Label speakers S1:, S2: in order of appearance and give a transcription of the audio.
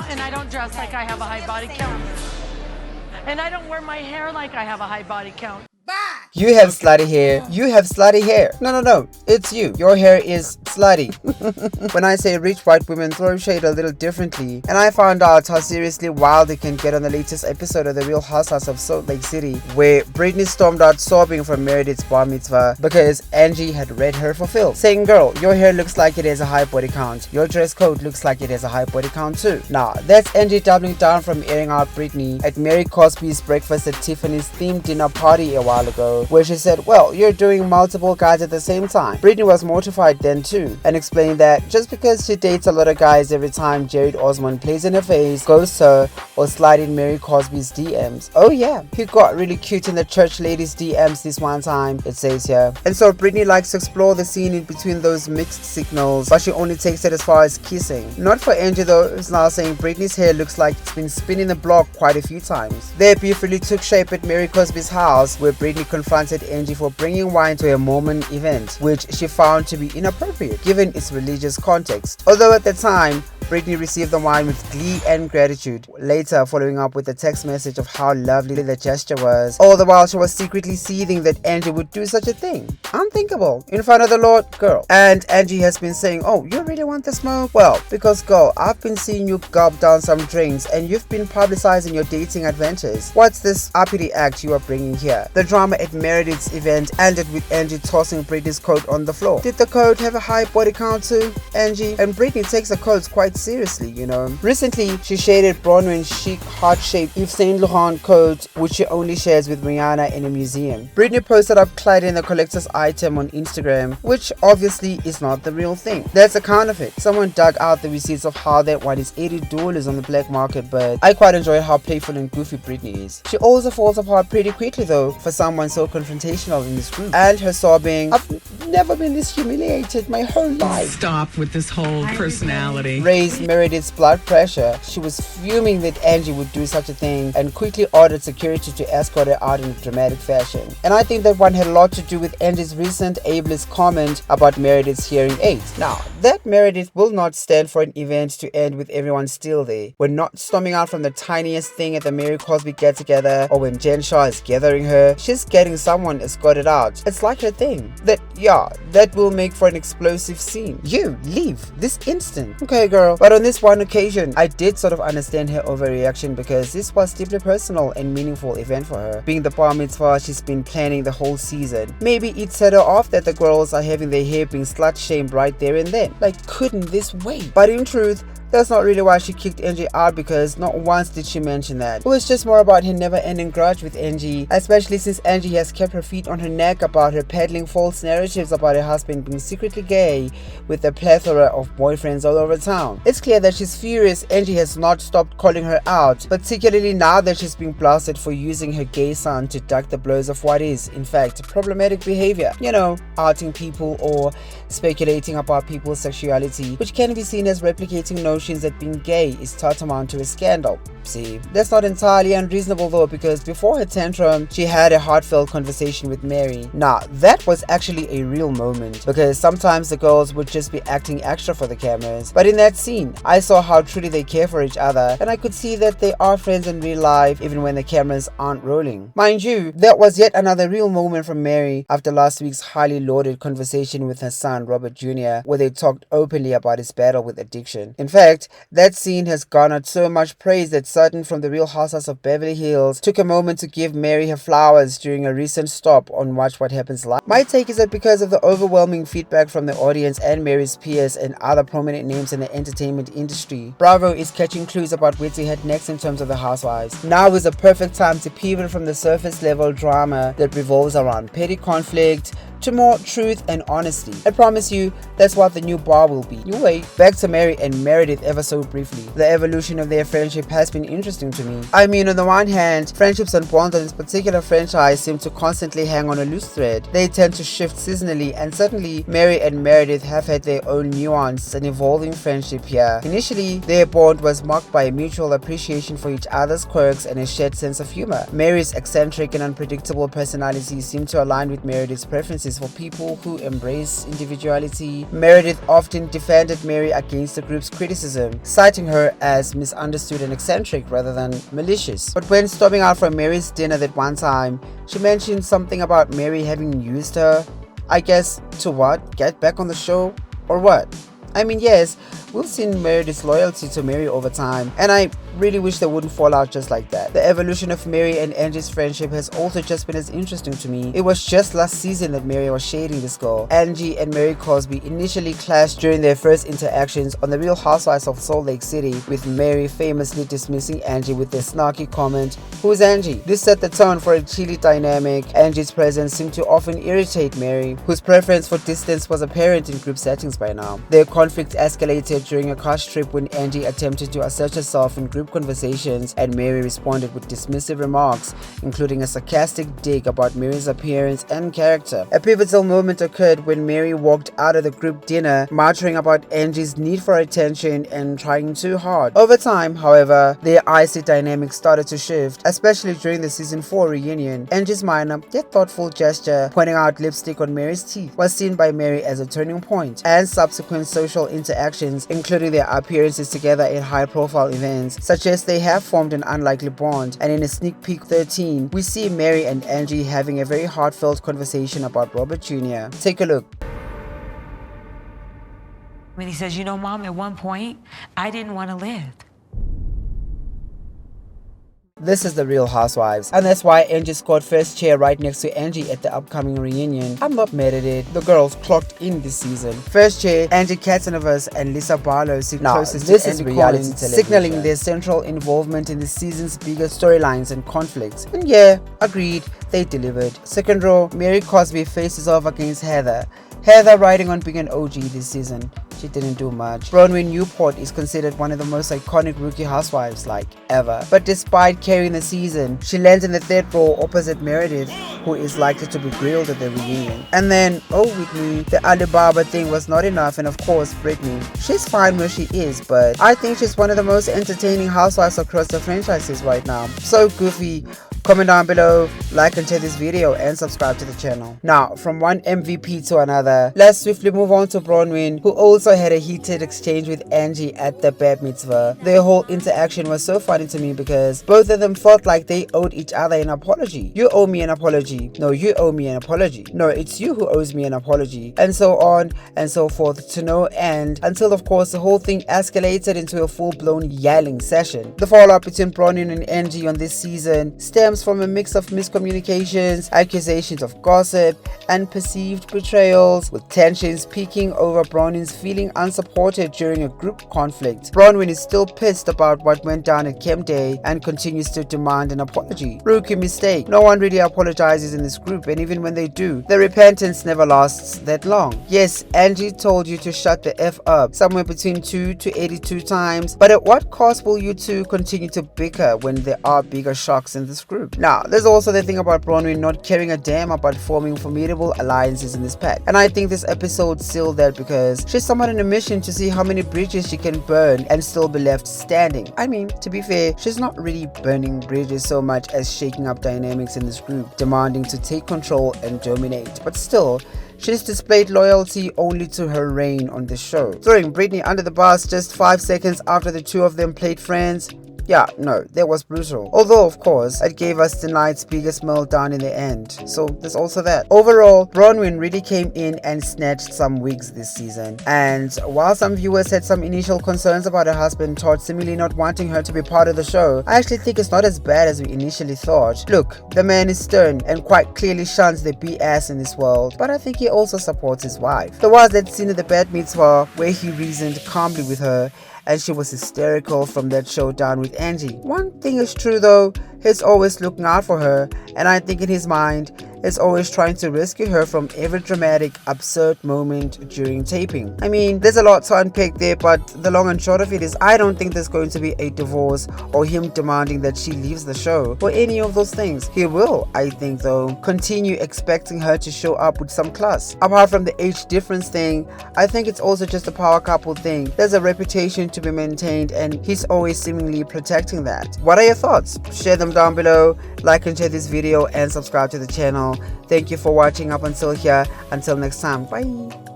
S1: and I don't dress like I have a high body count. And I don't wear my hair like I have a high body count.
S2: You have slutty hair. You have slutty hair. No. It's you. Your hair is slutty. When I say rich white women throw shade a little differently, and I found out how seriously wild it can get on the latest episode of The Real Housewives of Salt Lake City, where Brittany stormed out sobbing from Meredith's bar mitzvah because Angie had read her for Phil, saying, "Girl, your hair looks like it has a high body count. Your dress code looks like it has a high body count too." Now, that's Angie doubling down from airing out Brittany at Mary Cosby's breakfast at Tiffany's themed dinner party a while ago, where she said, "Well, you're doing multiple guys at the same time." Brittany was mortified then too, and explained that just because she dates a lot of guys every time Jared Osmond plays in her face, ghosts her, or slide in Mary Cosby's DMs. Oh yeah, he got really cute in the church ladies' DMs this one time, it says here. And so Brittany likes to explore the scene in between those mixed signals, but she only takes it as far as kissing. Not for Angie though, who's now saying Brittany's hair looks like it's been spinning the block quite a few times. Their beef really took shape at Mary Cosby's house, where Brittany confronted Angie for bringing wine to a Mormon event, which she found to be inappropriate given its religious context. Although at the time, Brittany received the wine with glee and gratitude, later following up with a text message of how lovely the gesture was. All the while she was secretly seething that Angie would do such a thing. Unthinkable. In front of the Lord, girl. And Angie has been saying, "Oh, you really want the smoke? Well, because girl, I've been seeing you gulp down some drinks and you've been publicizing your dating adventures. What's this uppity act you are bringing here?" The drama at Meredith's event ended with Angie tossing Brittany's coat on the floor. Did the coat have a high body count too, Angie? And Brittany takes the coats quite seriously, you know. Recently, she shaded Bronwyn's chic, heart-shaped Yves Saint Laurent coat, which she only shares with Rihanna in a museum. Brittany posted up clad in the collector's item on Instagram, which obviously is not the real thing. That's a counterfeit. Someone dug out the receipts of how that one is $80 on the black market, but I quite enjoy how playful and goofy Brittany is. She also falls apart pretty quickly though, for someone so confrontational in this group. And her sobbing, "I've never been this humiliated my whole life."
S3: Stop with this whole personality.
S2: Raised Meredith's blood pressure. She was fuming that Angie would do such a thing and quickly ordered security to escort her out in dramatic fashion. And I think that one had a lot to do with Angie's recent ableist comment about Meredith's hearing aids. Now, that Meredith will not stand for an event to end with everyone still there. We're not storming out from the tiniest thing at the Mary Cosby get-together or when Jen Shah is gathering her. She's getting someone escorted out. It's like her thing. That will make for an explosive scene. You, leave this instant. Okay, girl. But on this one occasion, I did sort of understand her overreaction because this was deeply personal and meaningful event for her. Being the bar mitzvah she's been planning the whole season. Maybe it set her off that the girls are having their hair being slut-shamed right there and then. Like, couldn't this wait? But in truth, that's not really why she kicked Angie out, because not once did she mention that. It was just more about her never-ending grudge with Angie, especially since Angie has kept her feet on her neck about her peddling false narratives about her husband being secretly gay with a plethora of boyfriends all over town. It's clear that she's furious Angie has not stopped calling her out, particularly now that she's being blasted for using her gay son to duck the blows of what is, in fact, problematic behavior. You know, outing people or speculating about people's sexuality, which can be seen as replicating notions that being gay is tantamount to a scandal. See, that's not entirely unreasonable though, because before her tantrum, she had a heartfelt conversation with Mary. Now, that was actually a real moment, because sometimes the girls would just be acting extra for the cameras. But in that scene, I saw how truly they care for each other, and I could see that they are friends in real life, even when the cameras aren't rolling. Mind you, that was yet another real moment from Mary after last week's highly lauded conversation with her son, Robert Jr., where they talked openly about his battle with addiction. In fact, that scene has garnered so much praise that Sutton from The Real Housewives of Beverly Hills took a moment to give Mary her flowers during a recent stop on Watch What Happens Live. My take is that because of the overwhelming feedback from the audience and Mary's peers and other prominent names in the entertainment industry, Bravo is catching clues about where to head next in terms of the Housewives. Now is a perfect time to pivot from the surface level drama that revolves around petty conflict to more truth and honesty. I promise you, that's what the new bar will be. You wait. Back to Mary and Meredith ever so briefly. The evolution of their friendship has been interesting to me. I mean, on the one hand, friendships and bonds on this particular franchise seem to constantly hang on a loose thread. They tend to shift seasonally, and certainly Mary and Meredith have had their own nuanced and evolving friendship here. Initially, their bond was marked by a mutual appreciation for each other's quirks and a shared sense of humor. Mary's eccentric and unpredictable personality seemed to align with Meredith's preferences for people who embrace individuality. Meredith often defended Mary against the group's criticism criticism, citing her as misunderstood and eccentric rather than malicious. But when storming out from Mary's dinner that one time, she mentioned something about Mary having used her. I guess to what? Get back on the show? Or what? I mean, yes, we've seen Meredith's loyalty to Mary over time, and I really wish they wouldn't fall out just like that. The evolution of Mary and Angie's friendship has also just been as interesting to me. It was just last season that Mary was shading this girl. Angie and Mary Cosby initially clashed during their first interactions on The Real Housewives of Salt Lake City, with Mary famously dismissing Angie with their snarky comment, "Who's Angie?" This set the tone for a chilly dynamic. Angie's presence seemed to often irritate Mary, whose preference for distance was apparent in group settings by now. Their conflict escalated during a car trip when Angie attempted to assert herself in group conversations and Mary responded with dismissive remarks, including a sarcastic dig about Mary's appearance and character. A pivotal moment occurred when Mary walked out of the group dinner, muttering about Angie's need for attention and trying too hard. Over time, however, their icy dynamic started to shift, especially during the season 4 reunion. Angie's minor yet thoughtful gesture, pointing out lipstick on Mary's teeth, was seen by Mary as a turning point, and subsequent social interactions, including their appearances together at high-profile events, suggest they have formed an unlikely bond. And in a sneak peek 13, we see Mary and Angie having a very heartfelt conversation about Robert Jr. Take a look.
S4: When he says, "You know, Mom, at one point, I didn't want to live."
S2: This is The Real Housewives, and that's why Angie scored first chair right next to Angie at the upcoming reunion. I'm not mad at it. The girls clocked in this season. First chair, Angie Katzenevers and Lisa Barlow sit closest to Andy Collins, signaling their central involvement in the season's bigger storylines and conflicts. And yeah, agreed, they delivered. Second row, Mary Cosby faces off against Heather. Heather riding on being an OG this season. She didn't do much. Bronwyn Newport is considered one of the most iconic rookie housewives ever. But despite carrying the season, she lands in the third row opposite Meredith, who is likely to be grilled at the reunion. And then, oh Whitney, the Alibaba thing was not enough, and of course Brittany. She's fine where she is, but I think she's one of the most entertaining housewives across the franchises right now. So goofy. Comment down below, like and share this video, and subscribe to the channel. Now, from one MVP to another, let's swiftly move on to Bronwyn, who also had a heated exchange with Angie at the bat mitzvah. Their whole interaction was so funny to me because both of them felt like they owed each other an apology. You owe me an apology. No, you owe me an apology. No, it's you who owes me an apology. And so on and so forth to no end, until of course the whole thing escalated into a full-blown yelling session. The fallout between Bronwyn and Angie on this season stems from a mix of miscommunications, accusations of gossip, and perceived betrayals, with tensions peaking over Bronwyn's feeling unsupported during a group conflict. Bronwyn is still pissed about what went down at Camp Day and continues to demand an apology. Rookie mistake. No one really apologizes in this group, and even when they do, the repentance never lasts that long. Yes, Angie told you to shut the F up somewhere between 2 to 82 times, but at what cost will you two continue to bicker when there are bigger shocks in this group? Now, there's also the thing about Bronwyn not caring a damn about forming formidable alliances in this pack, and I think this episode sealed that because she's somewhat on a mission to see how many bridges she can burn and still be left standing. I mean, to be fair, she's not really burning bridges so much as shaking up dynamics in this group, demanding to take control and dominate, but still, she's displayed loyalty only to her reign on the show. Throwing Brittany under the bus just 5 seconds after the two of them played friends, yeah, no, that was brutal. Although, of course, it gave us the night's biggest meltdown in the end. So there's also that. Overall, Bronwyn really came in and snatched some wigs this season. And while some viewers had some initial concerns about her husband Todd seemingly not wanting her to be part of the show, I actually think it's not as bad as we initially thought. Look, the man is stern and quite clearly shuns the BS in this world, but I think he also supports his wife. There was that scene at the bat mitzvah where he reasoned calmly with her, and she was hysterical from that showdown with Angie. One thing is true though, he's always looking out for her, and I think in his mind, is always trying to rescue her from every dramatic, absurd moment during taping. I mean, there's a lot to unpack there, but the long and short of it is I don't think there's going to be a divorce or him demanding that she leaves the show or any of those things. He will, I think though, continue expecting her to show up with some class. Apart from the age difference thing, I think it's also just a power couple thing. There's a reputation to be maintained and he's always seemingly protecting that. What are your thoughts? Share them down below, like and share this video, and subscribe to the channel. Thank you for watching up until here. Until next time, bye.